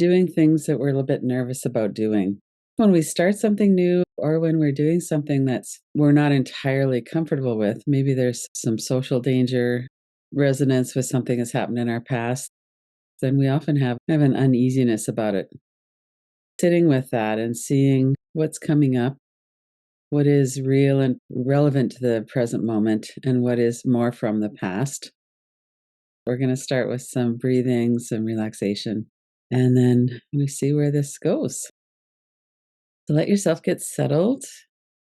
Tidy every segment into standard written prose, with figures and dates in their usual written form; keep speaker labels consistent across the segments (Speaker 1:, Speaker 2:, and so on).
Speaker 1: doing things that we're a little bit nervous about doing. When we start something new or when we're doing something we're not entirely comfortable with, maybe there's some social danger, resonance with something that's happened in our past, then we often have an uneasiness about it. Sitting with that and seeing what's coming up, what is real and relevant to the present moment, and what is more from the past. We're going to start with some breathing, some relaxation, and then we see where this goes. So let yourself get settled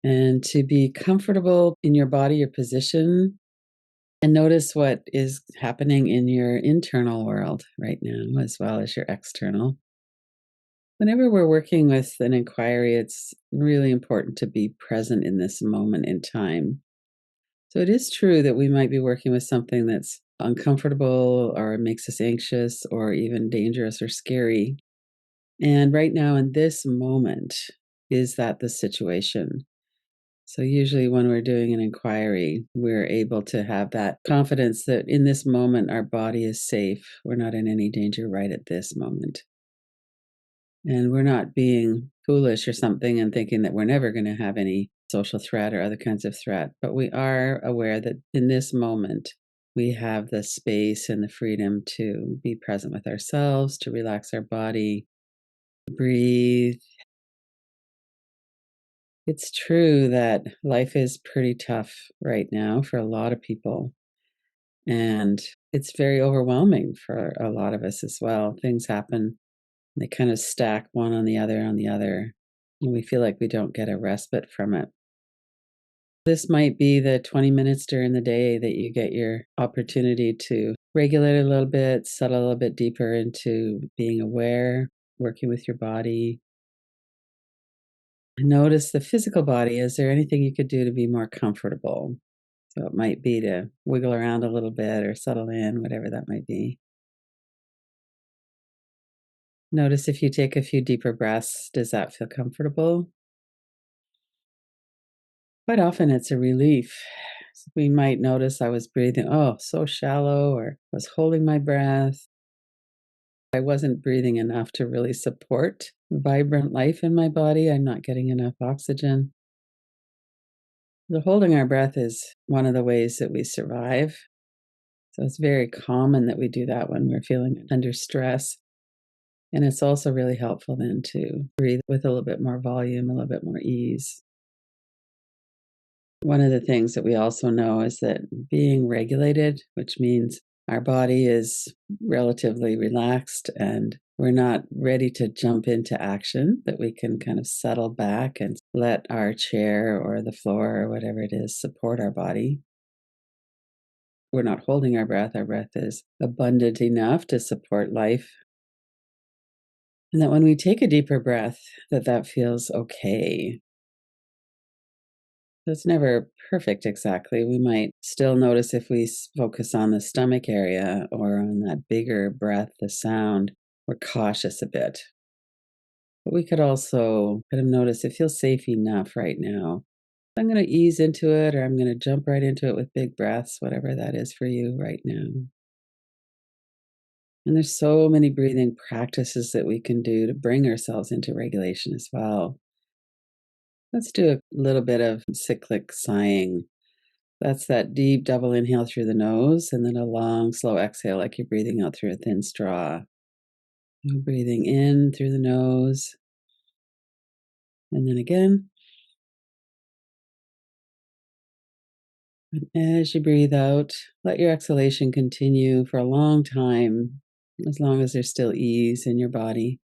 Speaker 1: and to be comfortable in your body, your position, and notice what is happening in your internal world right now, as well as your external. Whenever we're working with an inquiry, it's really important to be present in this moment in time. So it is true that we might be working with something that's uncomfortable or makes us anxious or even dangerous or scary. And right now, in this moment, is that the situation? So, usually, when we're doing an inquiry, we're able to have that confidence that in this moment, our body is safe. We're not in any danger right at this moment. And we're not being foolish or something and thinking that we're never going to have any social threat or other kinds of threat. But we are aware that in this moment, we have the space and the freedom to be present with ourselves, to relax our body, breathe. It's true that life is pretty tough right now for a lot of people. And it's very overwhelming for a lot of us as well. Things happen, they kind of stack one on the other on the other. And we feel like we don't get a respite from it. This might be the 20 minutes during the day that you get your opportunity to regulate a little bit, settle a little bit deeper into being aware, working with your body. Notice the physical body. Is there anything you could do to be more comfortable? So it might be to wiggle around a little bit or settle in, whatever that might be. Notice if you take a few deeper breaths, does that feel comfortable? Quite often it's a relief. We might notice I was breathing, oh, so shallow, or was holding my breath. I wasn't breathing enough to really support vibrant life in my body. I'm not getting enough oxygen. The holding our breath is one of the ways that we survive. So it's very common that we do that when we're feeling under stress. And it's also really helpful then to breathe with a little bit more volume, a little bit more ease. One of the things that we also know is that being regulated, which means our body is relatively relaxed and we're not ready to jump into action, that we can kind of settle back and let our chair or the floor or whatever it is support our body. We're not holding our breath is abundant enough to support life. And that when we take a deeper breath, that feels okay. It's never perfect exactly. We might still notice if we focus on the stomach area or on that bigger breath, the sound, we're cautious a bit. But we could also kind of notice it feels safe enough right now. I'm going to ease into it or I'm going to jump right into it with big breaths, whatever that is for you right now. And there's so many breathing practices that we can do to bring ourselves into regulation as well. Let's do a little bit of cyclic sighing. That's that deep double inhale through the nose and then a long, slow exhale like you're breathing out through a thin straw. And breathing in through the nose. And then again. And as you breathe out, let your exhalation continue for a long time, as long as there's still ease in your body.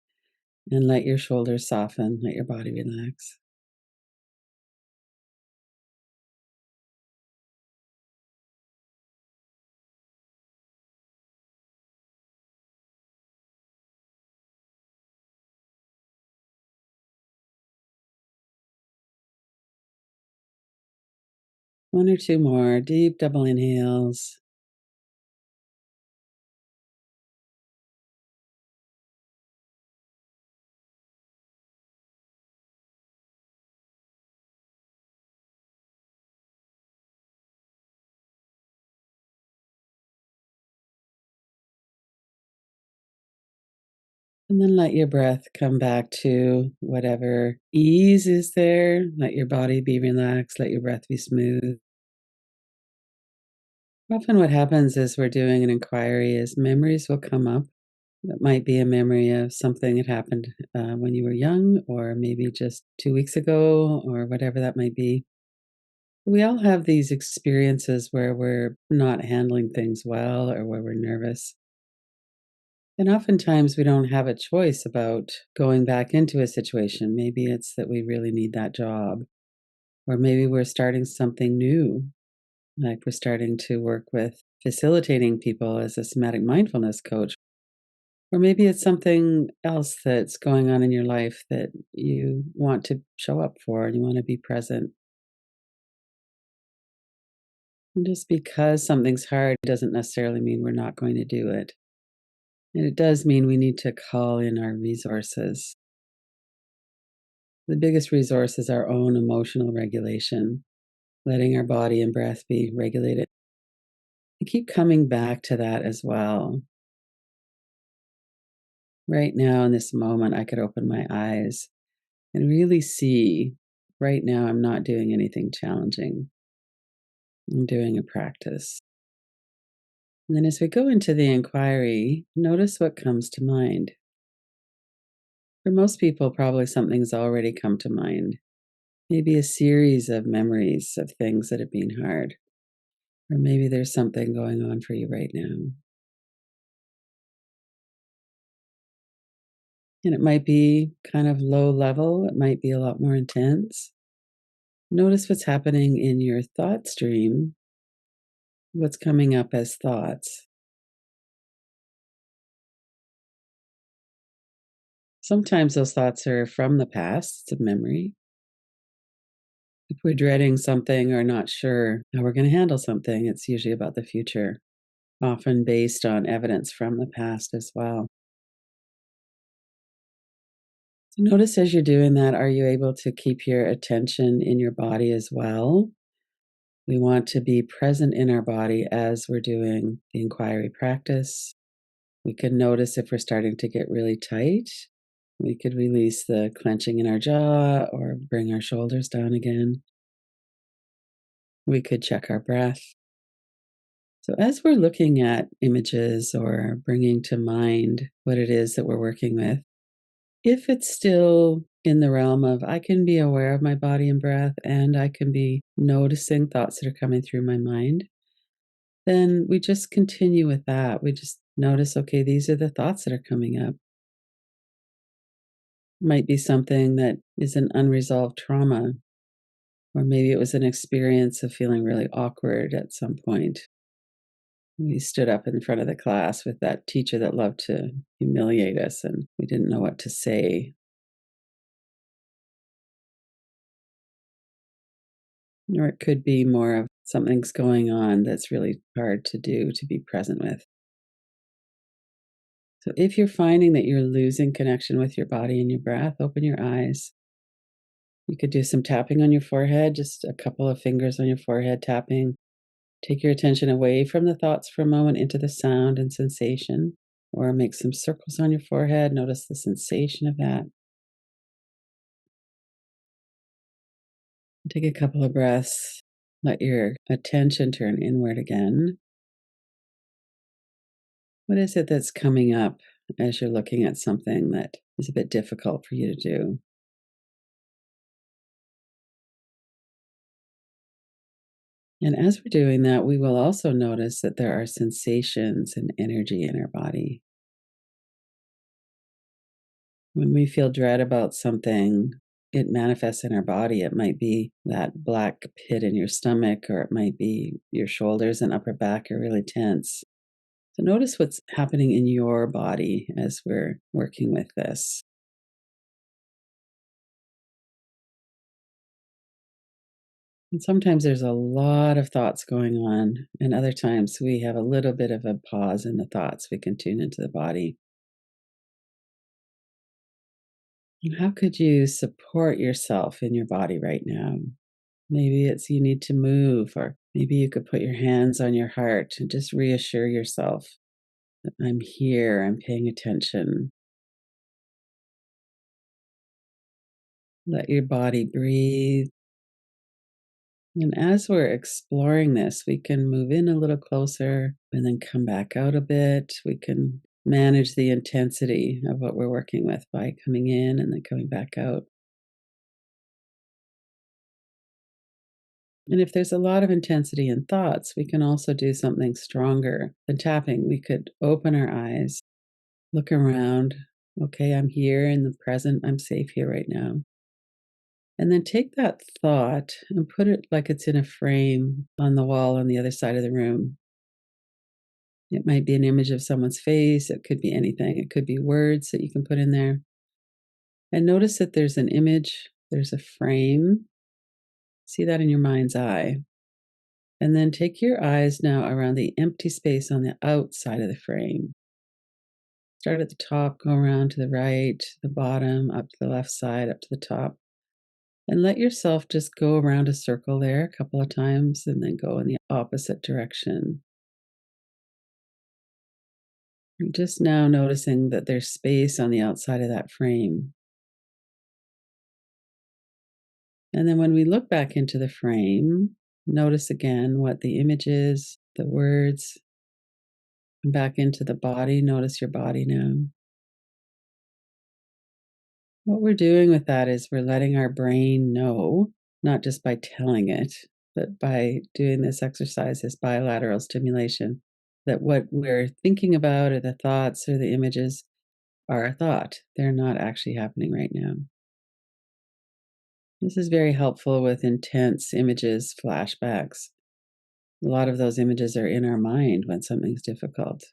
Speaker 1: And let your shoulders soften, let your body relax. One or two more deep double inhales. And then let your breath come back to whatever ease is there. Let your body be relaxed. Let your breath be smooth. Often, what happens as we're doing an inquiry is memories will come up. It might be a memory of something that happened when you were young, or maybe just 2 weeks ago, or whatever that might be. We all have these experiences where we're not handling things well or where we're nervous. And oftentimes we don't have a choice about going back into a situation. Maybe it's that we really need that job, or maybe we're starting something new, like we're starting to work with facilitating people as a somatic mindfulness coach. Or maybe it's something else that's going on in your life that you want to show up for and you want to be present. And just because something's hard doesn't necessarily mean we're not going to do it. And it does mean we need to call in our resources. The biggest resource is our own emotional regulation, letting our body and breath be regulated. I keep coming back to that as well. Right now, in this moment, I could open my eyes and really see right now I'm not doing anything challenging. I'm doing a practice. And then as we go into the inquiry, notice what comes to mind. For most people, probably something's already come to mind. Maybe a series of memories of things that have been hard. Or maybe there's something going on for you right now. And it might be kind of low level, it might be a lot more intense. Notice what's happening in your thought stream, what's coming up as thoughts. Sometimes those thoughts are from the past, it's a memory. If we're dreading something or not sure how we're going to handle something, it's usually about the future, often based on evidence from the past as well. So notice as you're doing that, are you able to keep your attention in your body as well? We want to be present in our body as we're doing the inquiry practice. We can notice if we're starting to get really tight. We could release the clenching in our jaw or bring our shoulders down again. We could check our breath. So, as we're looking at images or bringing to mind what it is that we're working with, if it's still in the realm of I can be aware of my body and breath and I can be noticing thoughts that are coming through my mind, then we just continue with that. We just notice, okay, these are the thoughts that are coming up. Might be something that is an unresolved trauma, or maybe it was an experience of feeling really awkward at some point. We stood up in front of the class with that teacher that loved to humiliate us, and we didn't know what to say. Or it could be more of something's going on that's really hard to do to be present with. So if you're finding that you're losing connection with your body and your breath, open your eyes. You could do some tapping on your forehead, just a couple of fingers on your forehead tapping. Take your attention away from the thoughts for a moment into the sound and sensation, or make some circles on your forehead. Notice the sensation of that. Take a couple of breaths. Let your attention turn inward again. What is it that's coming up as you're looking at something that is a bit difficult for you to do? And as we're doing that, we will also notice that there are sensations and energy in our body. When we feel dread about something, it manifests in our body. It might be that black pit in your stomach, or it might be your shoulders and upper back are really tense. So notice what's happening in your body as we're working with this. And sometimes there's a lot of thoughts going on, and other times we have a little bit of a pause in the thoughts. We can tune into the body. And how could you support yourself in your body right now? Maybe it's you need to move, or maybe you could put your hands on your heart and just reassure yourself that I'm here, I'm paying attention. Let your body breathe. And as we're exploring this, we can move in a little closer and then come back out a bit. We can manage the intensity of what we're working with by coming in and then coming back out. And if there's a lot of intensity in thoughts, we can also do something stronger than tapping. We could open our eyes, look around. Okay, I'm here in the present. I'm safe here right now. And then take that thought and put it like it's in a frame on the wall on the other side of the room. It might be an image of someone's face. It could be anything. It could be words that you can put in there. And notice that there's an image, there's a frame. See that in your mind's eye. And then take your eyes now around the empty space on the outside of the frame. Start at the top, go around to the right, the bottom, up to the left side, up to the top. And let yourself just go around a circle there a couple of times and then go in the opposite direction. You're just now noticing that there's space on the outside of that frame. And then when we look back into the frame, notice again what the image is, the words. Back into the body, notice your body now. What we're doing with that is we're letting our brain know, not just by telling it, but by doing this exercise, this bilateral stimulation, that what we're thinking about or the thoughts or the images are a thought. They're not actually happening right now. This is very helpful with intense images, flashbacks. A lot of those images are in our mind when something's difficult.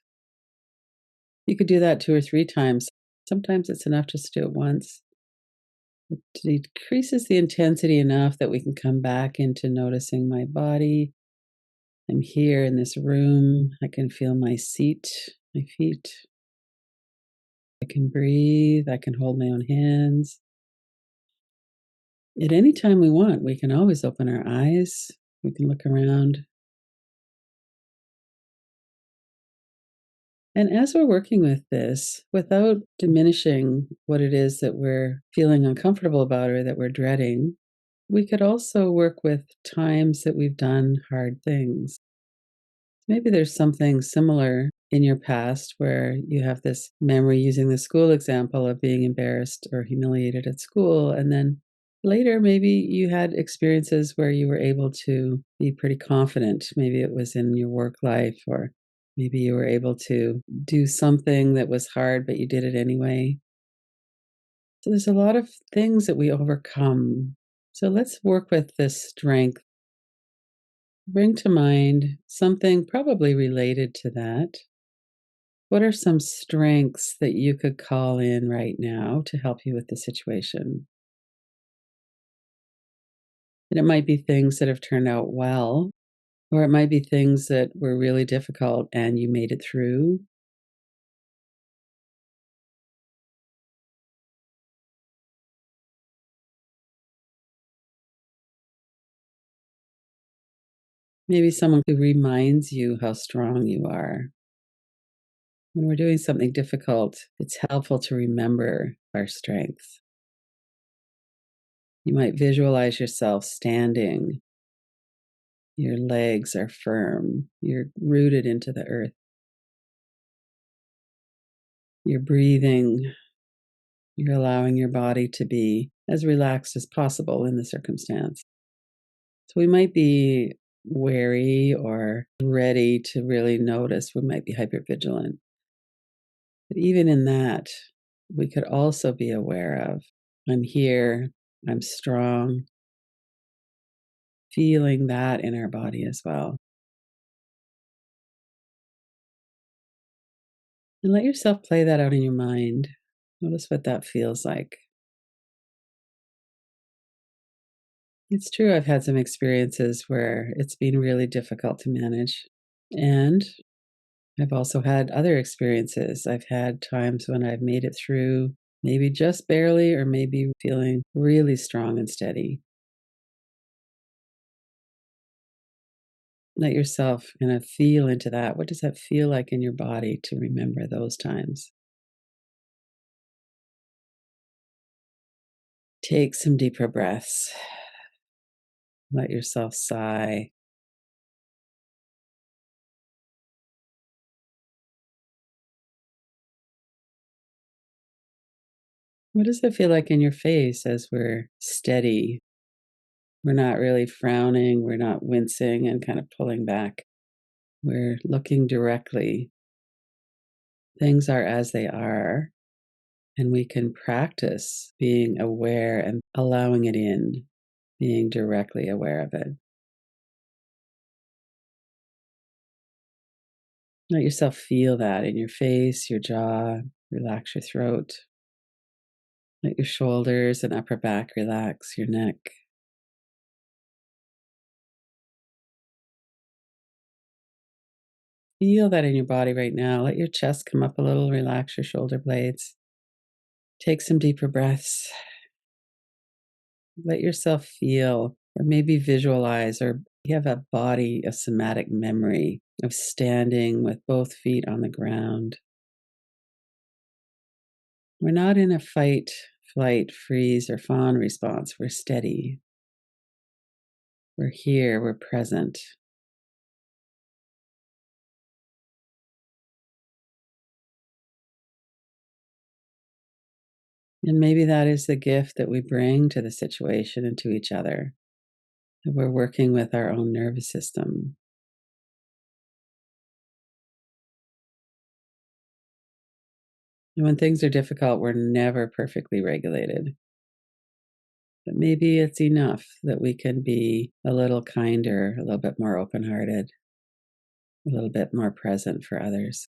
Speaker 1: You could do that 2 or 3 times. Sometimes it's enough just to do it once. It decreases the intensity enough that we can come back into noticing my body. I'm here in this room. I can feel my seat, my feet. I can breathe. I can hold my own hands. At any time we want, we can always open our eyes. We can look around. And as we're working with this, without diminishing what it is that we're feeling uncomfortable about or that we're dreading, we could also work with times that we've done hard things. Maybe there's something similar in your past where you have this memory using the school example of being embarrassed or humiliated at school. And then later, maybe you had experiences where you were able to be pretty confident. Maybe it was in your work life, or maybe you were able to do something that was hard, but you did it anyway. So there's a lot of things that we overcome. So let's work with this strength. Bring to mind something probably related to that. What are some strengths that you could call in right now to help you with the situation? And it might be things that have turned out well, or it might be things that were really difficult and you made it through. Maybe someone who reminds you how strong you are. When we're doing something difficult, it's helpful to remember our strengths. You might visualize yourself standing. Your legs are firm. You're rooted into the earth. You're breathing. You're allowing your body to be as relaxed as possible in the circumstance. So we might be wary or ready to really notice. We might be hypervigilant. But even in that, we could also be aware of I'm here, I'm strong, feeling that in our body as well. And let yourself play that out in your mind. Notice what that feels like. It's true, I've had some experiences where it's been really difficult to manage. And I've also had other experiences. I've had times when I've made it through, maybe just barely, or maybe feeling really strong and steady. Let yourself kind of feel into that. What does that feel like in your body to remember those times? Take some deeper breaths. Let yourself sigh. What does it feel like in your face as we're steady? We're not really frowning, we're not wincing and kind of pulling back. We're looking directly. Things are as they are, and we can practice being aware and allowing it in, being directly aware of it. Let yourself feel that in your face, your jaw, relax your throat. Let your shoulders and upper back relax, your neck. Feel that in your body right now. Let your chest come up a little, relax your shoulder blades. Take some deeper breaths. Let yourself feel, or maybe visualize, or you have a body, a somatic memory of standing with both feet on the ground. We're not in a fight, flight, freeze, or fawn response. We're steady. We're here. We're present. And maybe that is the gift that we bring to the situation and to each other. That we're working with our own nervous system. And when things are difficult, we're never perfectly regulated. But maybe it's enough that we can be a little kinder, a little bit more open hearted, a little bit more present for others.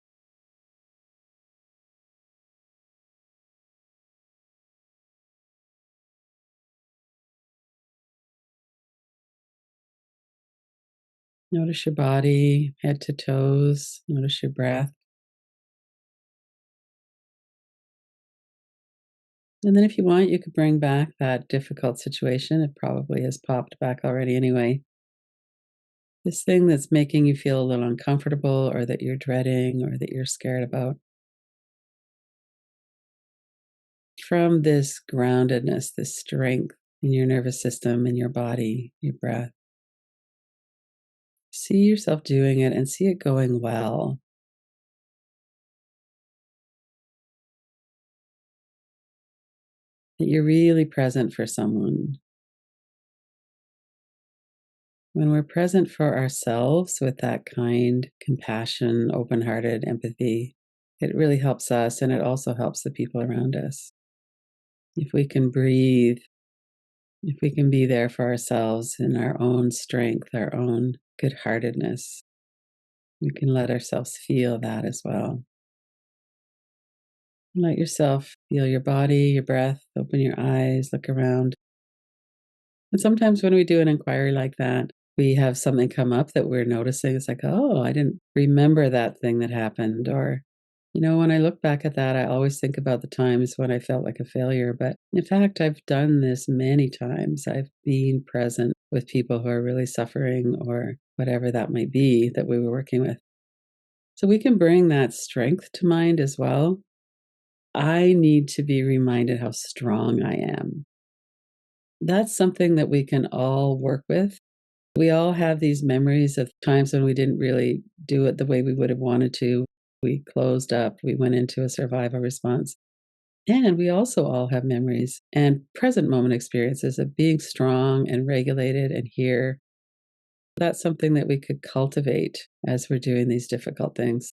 Speaker 1: Notice your body, head to toes. Notice your breath. And then, if you want, you could bring back that difficult situation. It probably has popped back already anyway. This thing that's making you feel a little uncomfortable, or that you're dreading, or that you're scared about. From this groundedness, this strength in your nervous system, in your body, your breath, see yourself doing it and see it going well. That you're really present for someone. When we're present for ourselves with that kind, compassion, open hearted empathy, it really helps us and it also helps the people around us. If we can breathe, if we can be there for ourselves in our own strength, our own good heartedness, we can let ourselves feel that as well. Let yourself feel your body, your breath, open your eyes, look around. And sometimes when we do an inquiry like that, we have something come up that we're noticing. It's like, oh, I didn't remember that thing that happened. Or, when I look back at that, I always think about the times when I felt like a failure. But in fact, I've done this many times. I've been present with people who are really suffering or whatever that might be that we were working with. So we can bring that strength to mind as well. I need to be reminded how strong I am. That's something that we can all work with. We all have these memories of times when we didn't really do it the way we would have wanted to. We closed up, we went into a survival response. And we also all have memories and present moment experiences of being strong and regulated and here. That's something that we could cultivate as we're doing these difficult things.